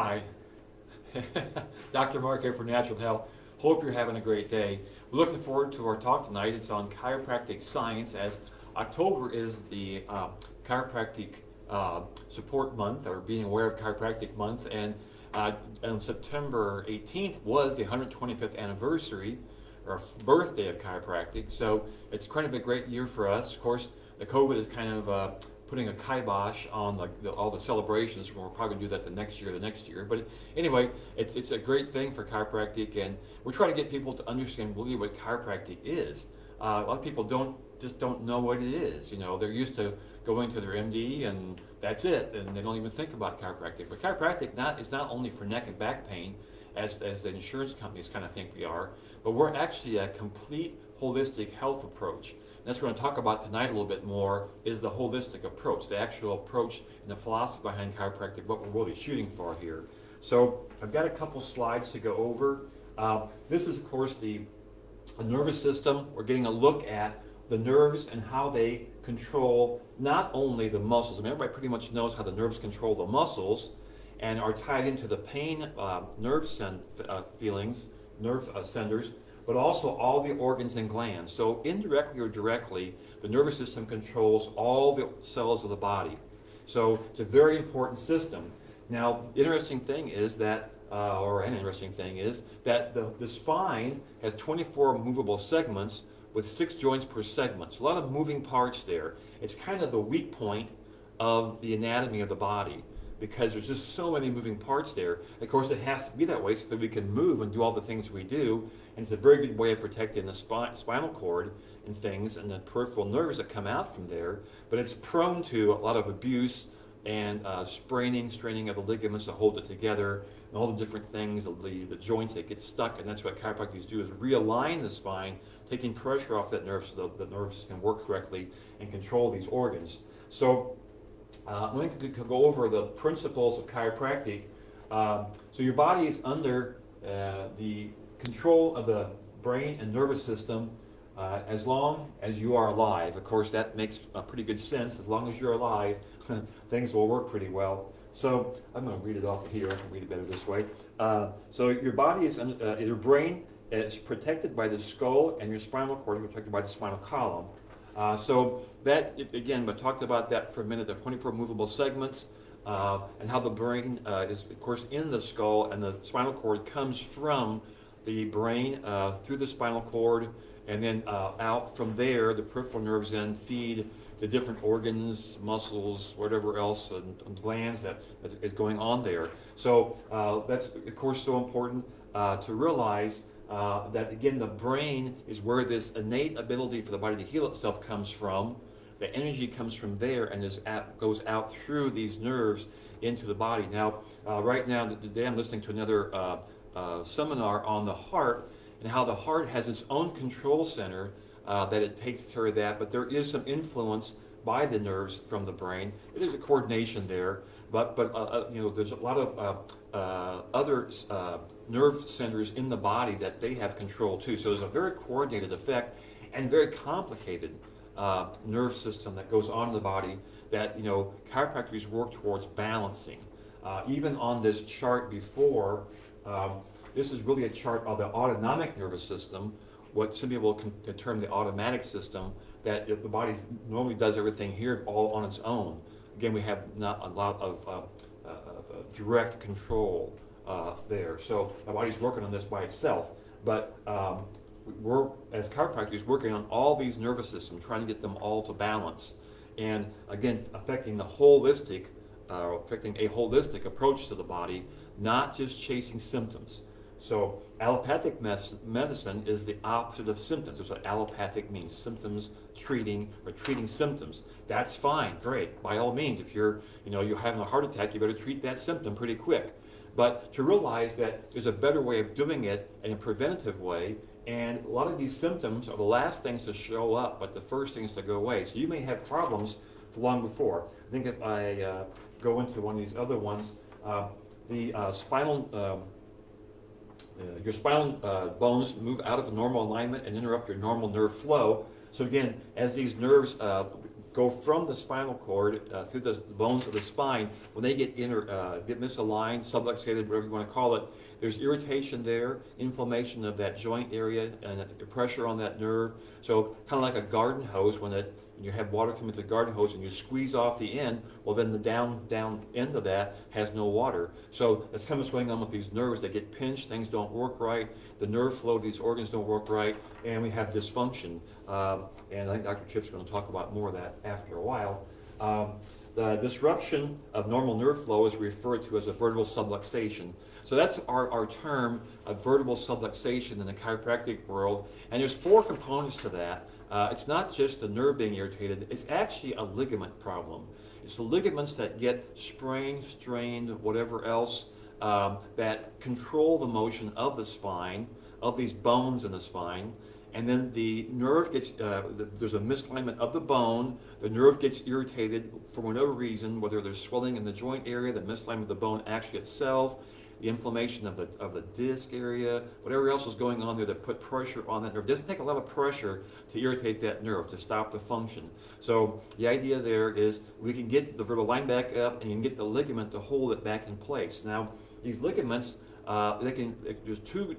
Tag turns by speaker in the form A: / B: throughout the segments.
A: Hi, Dr. Mark here for Natural Health. Hope you're having a great day. We're looking forward to our talk tonight. It's on chiropractic science, as October is the chiropractic support month, or being aware of chiropractic month, and September 18th was the 125th anniversary or birthday of chiropractic. So it's kind of a great year for us. Of course, the COVID is kind of putting a kibosh on all the celebrations. We're probably going to do that the next year. But anyway, it's a great thing for chiropractic, and we're trying to get people to understand really what chiropractic is. A lot of people don't know what it is. You know, they're used to going to their MD and that's it, and they don't even think about chiropractic. But chiropractic is not only for neck and back pain, as the insurance companies kind of think we are, but we're actually a complete holistic health approach. That's what we're going to talk about tonight a little bit more, is the holistic approach, the actual approach and the philosophy behind chiropractic, what we're really shooting for here. So I've got a couple slides to go over. This is, of course, the nervous system. We're getting a look at the nerves and how they control not only the muscles. I mean, everybody pretty much knows how the nerves control the muscles and are tied into the pain nerve senders, but also all the organs and glands. So indirectly or directly, the nervous system controls all the cells of the body. So it's a very important system. Now, the interesting thing is that, the spine has 24 movable segments with 6 joints per segment. So a lot of moving parts there. It's kind of the weak point of the anatomy of the body, because there's just so many moving parts there. Of course, it has to be that way so that we can move and do all the things we do, and it's a very good way of protecting the spinal cord and things and the peripheral nerves that come out from there, but it's prone to a lot of abuse and straining of the ligaments that hold it together, and all the different things, the joints that get stuck, and that's what chiropractors do, is realign the spine, taking pressure off that nerve so the nerves can work correctly and control these organs. So I'm going to go over the principles of chiropractic. So your body is under the control of the brain and nervous system as long as you are alive. Of course, that makes pretty good sense. As long as you're alive, things will work pretty well. So I'm going to read it off of here. I can read it better this way. So your body is, your brain is protected by the skull, and your spinal cord is protected by the spinal column. So that, again, we talked about that for a minute, the 24 movable segments, and how the brain is, of course, in the skull, and the spinal cord comes from the brain through the spinal cord, and then out from there, the peripheral nerves then feed the different organs, muscles, whatever else, and glands that is going on there. So that's, of course, so important to realize that, again, the brain is where this innate ability for the body to heal itself comes from. The energy comes from there and goes out through these nerves into the body. Now, right now, today I'm listening to another seminar on the heart and how the heart has its own control center, that it takes care of that, but there is some influence by the nerves from the brain. There's a coordination there, but there's a lot of other nerve centers in the body that they have control too. So there's a very coordinated effect and very complicated nerve system that goes on in the body that chiropractors work towards balancing. Even on this chart before, this is really a chart of the autonomic nervous system, what some people can term the automatic system, that the body normally does everything here all on its own. Again, we have not a lot of direct control there. So the body's working on this by itself. But we're, as chiropractors, working on all these nervous systems, trying to get them all to balance. And again, affecting a holistic approach to the body, not just chasing symptoms. So allopathic medicine is the opposite of symptoms. That's what allopathic means, symptoms treating, or treating symptoms. That's fine, great. By all means, if you're having a heart attack, you better treat that symptom pretty quick. But to realize that there's a better way of doing it in a preventative way, and a lot of these symptoms are the last things to show up, but the first things to go away. So you may have problems long before. I think if I go into one of these other ones, your spinal bones move out of normal alignment and interrupt your normal nerve flow. So again, as these nerves go from the spinal cord through the bones of the spine. When they get get misaligned, subluxated, whatever you want to call it, there's irritation there, inflammation of that joint area, and pressure on that nerve. So kind of like a garden hose, when you have water coming through the garden hose and you squeeze off the end, well then the down end of that has no water. So that's kind of what's going on with these nerves. They get pinched, things don't work right, the nerve flow to these organs don't work right, and we have dysfunction. And I think Dr. Chip's going to talk about more of that after a while. The disruption of normal nerve flow is referred to as a vertebral subluxation. So that's our term of vertebral subluxation in the chiropractic world. And there's 4 components to that. It's not just the nerve being irritated, it's actually a ligament problem. It's the ligaments that get sprained, strained, whatever else, that control the motion of the spine, of these bones in the spine. And then the nerve gets, there's a misalignment of the bone, the nerve gets irritated for whatever reason, whether there's swelling in the joint area, the misalignment of the bone actually itself, the inflammation of the disc area, whatever else is going on there that put pressure on that nerve. It doesn't take a lot of pressure to irritate that nerve, to stop the function. So the idea there is we can get the vertebral line back up and you can get the ligament to hold it back in place. Now, these ligaments, there's 2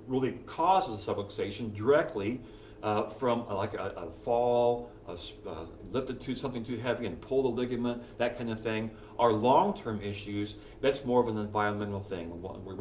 A: really causes of subluxation directly from like a fall, lifted to something too heavy and pull the ligament, that kind of thing. Our long-term issues, that's more of an environmental thing. We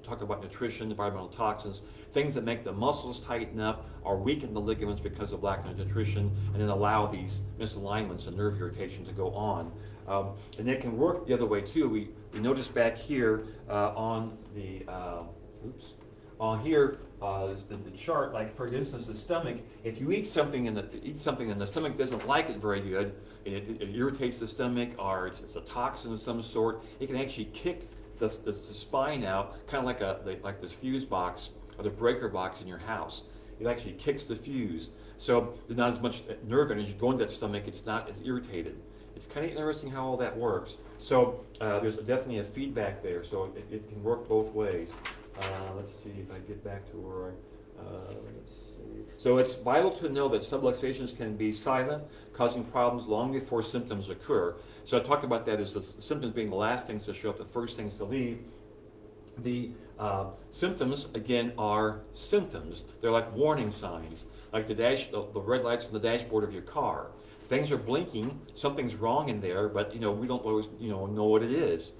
A: talk about nutrition, environmental toxins, things that make the muscles tighten up or weaken the ligaments because of lack of nutrition, and then allow these misalignments and nerve irritation to go on. And it can work the other way too. We notice back here on the, on here, the chart, like for instance, the stomach. If you eat something and the stomach doesn't like it very good, and it irritates the stomach, or it's a toxin of some sort, it can actually kick the spine out, kind of like this fuse box or the breaker box in your house. It actually kicks the fuse. So there's not as much nerve energy going to that stomach. It's not as irritated. It's kind of interesting how all that works. So there's definitely a feedback there. So it can work both ways. Let's see if I get back to where let's see. So it's vital to know that subluxations can be silent, causing problems long before symptoms occur. So I talked about that as the symptoms being the last things to show up, the first things to leave. The symptoms, again, are symptoms. They're like warning signs, like the red lights on the dashboard of your car. Things are blinking, something's wrong in there, but we don't always know what it is.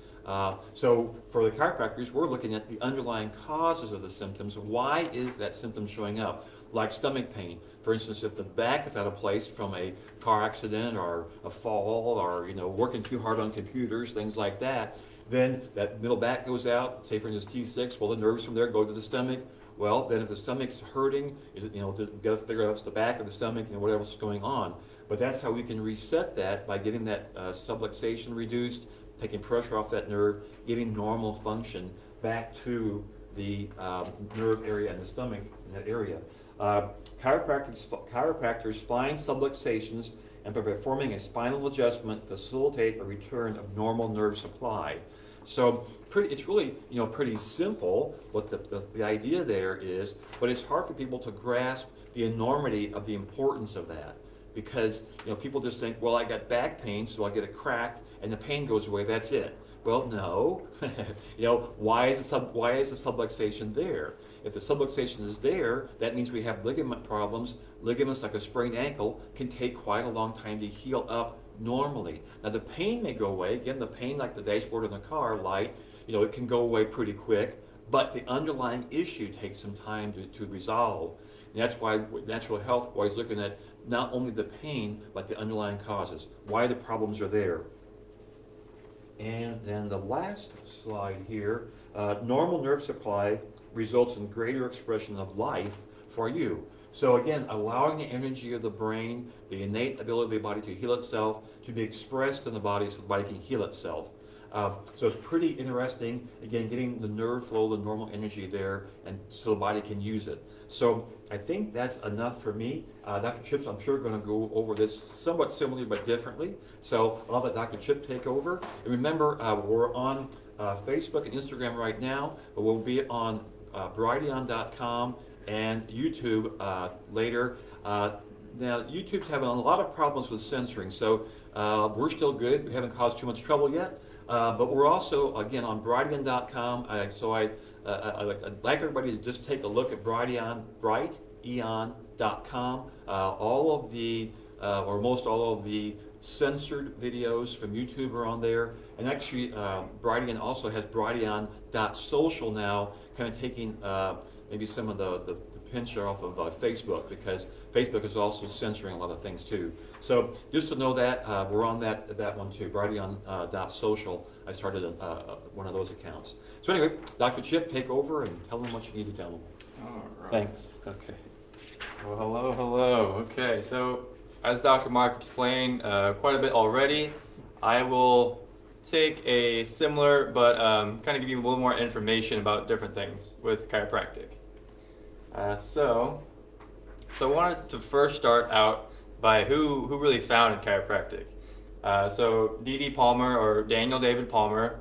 A: So for the chiropractors, we're looking at the underlying causes of the symptoms. Why is that symptom showing up? Like stomach pain. For instance, if the back is out of place from a car accident or a fall or working too hard on computers, things like that, then that middle back goes out, say for instance T6, well the nerves from there go to the stomach. Well, then if the stomach's hurting, you've got to figure out if it's the back or the stomach, whatever else is going on. But that's how we can reset that, by getting that subluxation reduced, taking pressure off that nerve, getting normal function back to the nerve area and the stomach in that area. Chiropractors find subluxations and by performing a spinal adjustment facilitate a return of normal nerve supply. So it's really pretty simple what the idea there is, but it's hard for people to grasp the enormity of the importance of that. Because people just think, well, I got back pain, so I get it cracked, and the pain goes away. That's it. Well, no. Why is the subluxation there? If the subluxation is there, that means we have ligament problems. Ligaments, like a sprained ankle, can take quite a long time to heal up normally. Now, the pain may go away. Again, the pain, like the dashboard in the car light, it can go away pretty quick. But the underlying issue takes some time to resolve. And that's why natural health is looking at not only the pain, but the underlying causes, why the problems are there. And then the last slide here, normal nerve supply results in greater expression of life for you. So again, allowing the energy of the brain, the innate ability of the body to heal itself, to be expressed in the body so the body can heal itself. So it's pretty interesting, again, getting the nerve flow, the normal energy there, and so the body can use it. So I think that's enough for me. Dr. Chip's, I'm sure, going to go over this somewhat similarly but differently. So I'll let Dr. Chip take over. And remember, we're on Facebook and Instagram right now, but we'll be on Brighteon.com and YouTube later. Now, YouTube's having a lot of problems with censoring, so we're still good. We haven't caused too much trouble yet. But we're also, again, on Brighteon.com. I'd like everybody to just take a look at Brighteon.com. All of the, or most all of the censored videos from YouTube are on there. And actually, Brighteon also has Brighteon.social now, kind of taking maybe some of the pinch off of Facebook, because Facebook is also censoring a lot of things too. So just to know that, we're on that one too, Brighteon.social. I started one of those accounts. So anyway, Dr. Chip, take over and tell them what you need to tell them.
B: All right.
A: Thanks. Okay.
B: Well, hello. Okay, so as Dr. Mark explained quite a bit already, I will take a similar but kind of give you a little more information about different things with chiropractic. So I wanted to first start out by who really founded chiropractic. So D.D. Palmer, or Daniel David Palmer,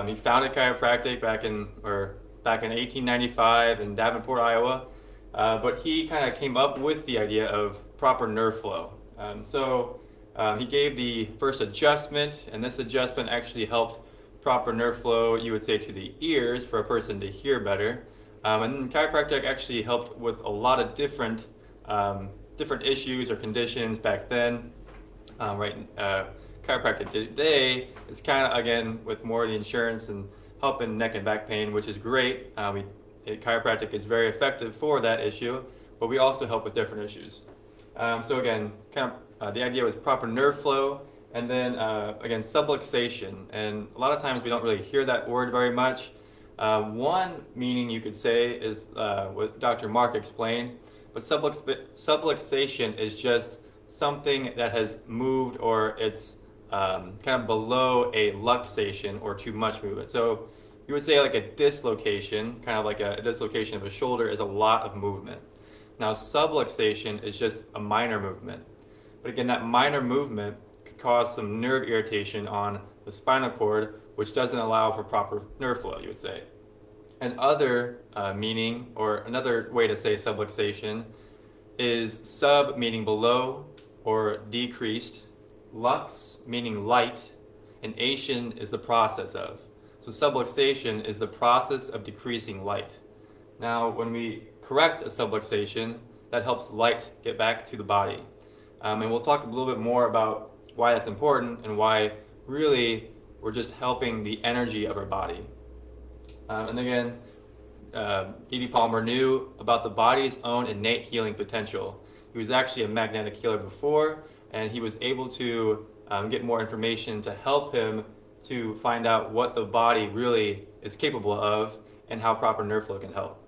B: he founded chiropractic back in 1895 in Davenport, Iowa. But he kind of came up with the idea of proper nerve flow. He gave the first adjustment, and this adjustment actually helped proper nerve flow, you would say, to the ears for a person to hear better. And chiropractic actually helped with a lot of different issues or conditions back then. Chiropractic today is kind of, again, with more of the insurance and helping neck and back pain, which is great. Chiropractic is very effective for that issue, but we also help with different issues. The idea was proper nerve flow, and then again, subluxation. And a lot of times we don't really hear that word very much. One meaning you could say is what Dr. Mark explained, but subluxation is just something that has moved, or it's kind of below a luxation or too much movement. So you would say like a dislocation, kind of like a dislocation of a shoulder, is a lot of movement. Now subluxation is just a minor movement. But again, that minor movement could cause some nerve irritation on the spinal cord, which doesn't allow for proper nerve flow, you would say. Another meaning, or another way to say subluxation, is sub meaning below or decreased, lux meaning light, and ation is the process of. So subluxation is the process of decreasing light. Now, when we correct a subluxation, that helps light get back to the body. And we'll talk a little bit more about why that's important and why really we're just helping the energy of our body. And again, D.D. Palmer knew about the body's own innate healing potential. He was actually a magnetic healer before, and he was able to get more information to help him to find out what the body really is capable of and how proper nerve flow can help.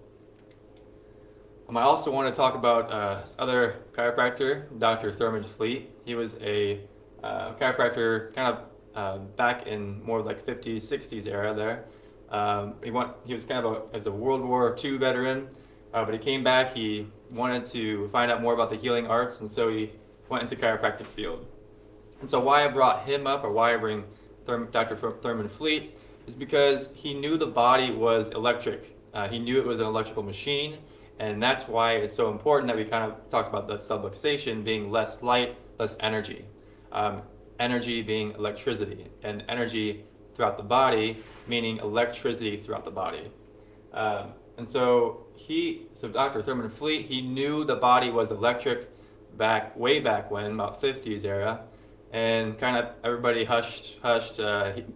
B: I also want to talk about other chiropractor, Dr. Thurman Fleet. He was a chiropractor kind of back in more like 50s, 60s era there. He was kind of as a World War II veteran, but he came back. He wanted to find out more about the healing arts, and so he went into chiropractic field. And so why I brought him up, or why I bring Dr. Thurman Fleet, is because he knew the body was electric. He knew it was an electrical machine, and that's why it's so important that we kind of talk about the subluxation being less light, less energy. Energy being electricity, and energy throughout the body meaning electricity throughout the body. So Dr. Thurman Fleet, he knew the body was electric way back when, about 50s era, and kind of everybody hushed.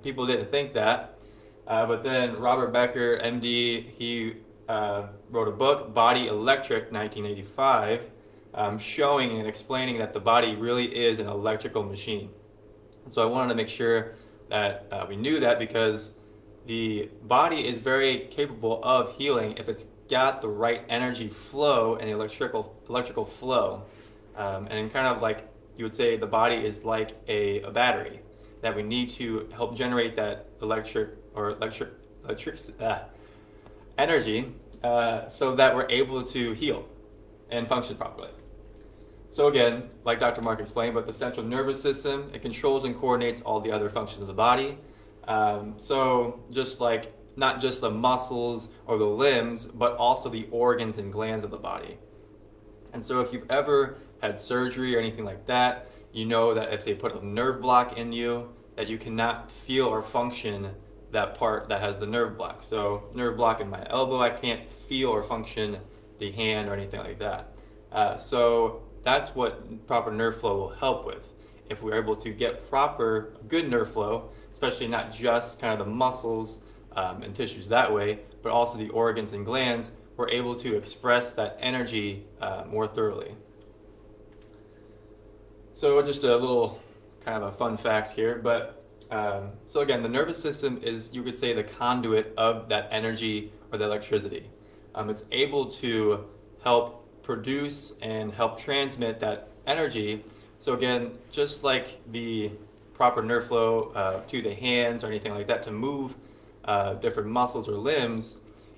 B: People didn't think that. But then Robert Becker, MD, he wrote a book, Body Electric, 1985, showing and explaining that the body really is an electrical machine. So I wanted to make sure that we knew that, because the body is very capable of healing if it's got the right energy flow and the electrical flow. And kind of like you would say, the body is like a battery that we need to help generate that electric energy so that we're able to heal and function properly. So again, like Dr. Mark explained, but the central nervous system, it controls and coordinates all the other functions of the body. So just like not just the muscles or the limbs, but also the organs and glands of the body. And so if you've ever had surgery or anything like that, you know that if they put a nerve block in you, that you cannot feel or function that part that has the nerve block. So nerve block in my elbow, I can't feel or function the hand or anything like that. So that's what proper nerve flow will help with. If we're able to get proper, good nerve flow, especially not just kind of the muscles and tissues that way, but also the organs and glands, we're able to express that energy more thoroughly. So just a little kind of a fun fact here, but so again, the nervous system is, you could say, the conduit of that energy or the electricity. It's able to help produce and help transmit that energy. So again, just like the proper nerve flow to the hands or anything like that to move different muscles or limbs,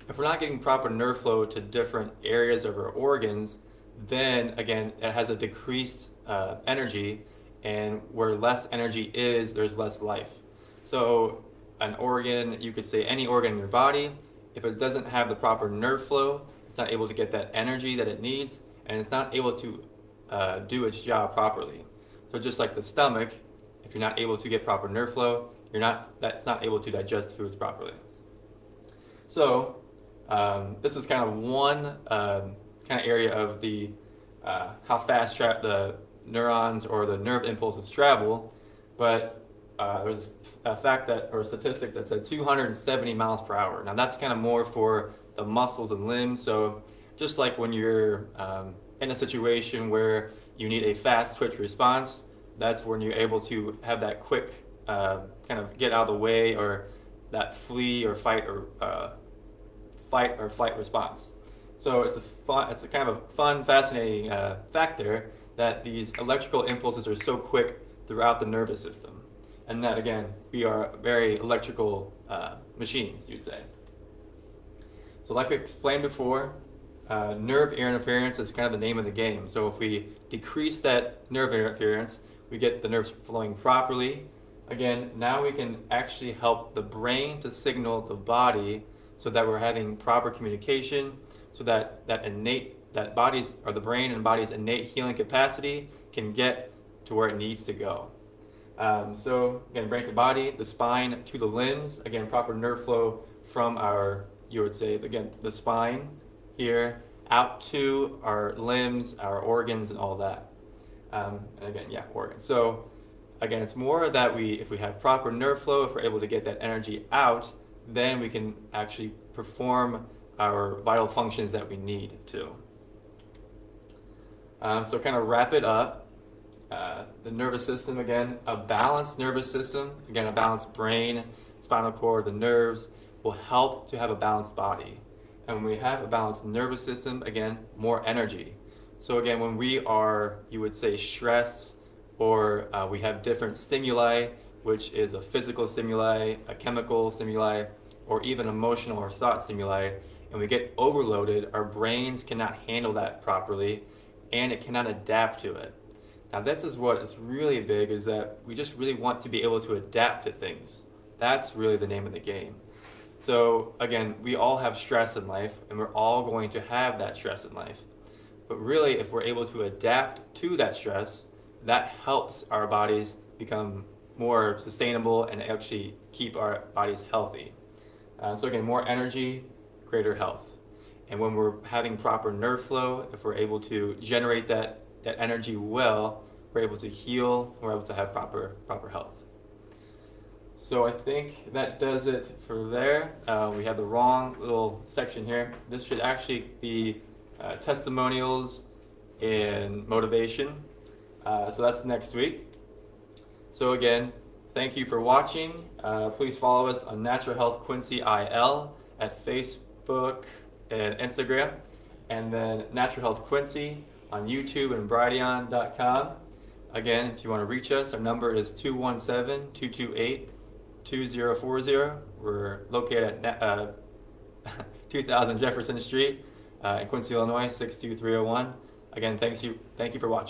B: if we're not getting proper nerve flow to different areas of our organs, then again, it has a decreased energy, and where less energy is, there's less life. So an organ, you could say any organ in your body, if it doesn't have the proper nerve flow, it's not able to get that energy that it needs, and it's not able to do its job properly. So just like the stomach, if you're not able to get proper nerve flow, that's not able to digest foods properly. So this is kind of one kind of area of the how fast the neurons or the nerve impulses travel, but there's a fact that, or a statistic that said 270 miles per hour. Now that's kind of more for the muscles and limbs. So just like when you're in a situation where you need a fast twitch response, that's when you're able to have that quick kind of get out of the way, or that flee or fight or flight response. So it's a kind of a fun, fascinating fact there, that these electrical impulses are so quick throughout the nervous system, and that again, we are very electrical machines, you'd say. So like we explained before, nerve interference is kind of the name of the game. So if we decrease that nerve interference, we get the nerves flowing properly. Again, now we can actually help the brain to signal the body so that we're having proper communication, so that bodies, or the brain and body's innate healing capacity can get to where it needs to go. So again, brain to body, the spine to the limbs, again, proper nerve flow from our, you would say, again, the spine here out to our limbs, our organs, and all that. And again, yeah, organs. So again, it's more that if we have proper nerve flow, if we're able to get that energy out, then we can actually perform our vital functions that we need to. So kind of wrap it up. The nervous system, again, a balanced nervous system, again, a balanced brain, spinal cord, the nerves, will help to have a balanced body. And when we have a balanced nervous system, again, more energy. So again, when we are, you would say, stressed, or we have different stimuli, which is a physical stimuli, a chemical stimuli, or even emotional or thought stimuli, and we get overloaded, our brains cannot handle that properly, and it cannot adapt to it. Now this is what is really big, is that we just really want to be able to adapt to things. That's really the name of the game. So again, we all have stress in life, and we're all going to have that stress in life. But really, if we're able to adapt to that stress, that helps our bodies become more sustainable and actually keep our bodies healthy. So again, more energy, greater health. And when we're having proper nerve flow, if we're able to generate that energy well, we're able to heal, we're able to have proper health. So I think that does it for there. We have the wrong little section here. This should actually be testimonials and motivation. So that's next week. So again, thank you for watching. Please follow us on Natural Health Quincy IL at Facebook and Instagram, and then Natural Health Quincy on YouTube and Brighteon.com. Again, if you want to reach us, our number is 217-228-2040. We're located at 2000 Jefferson Street in Quincy, Illinois, 62301. Again, thank you for watching.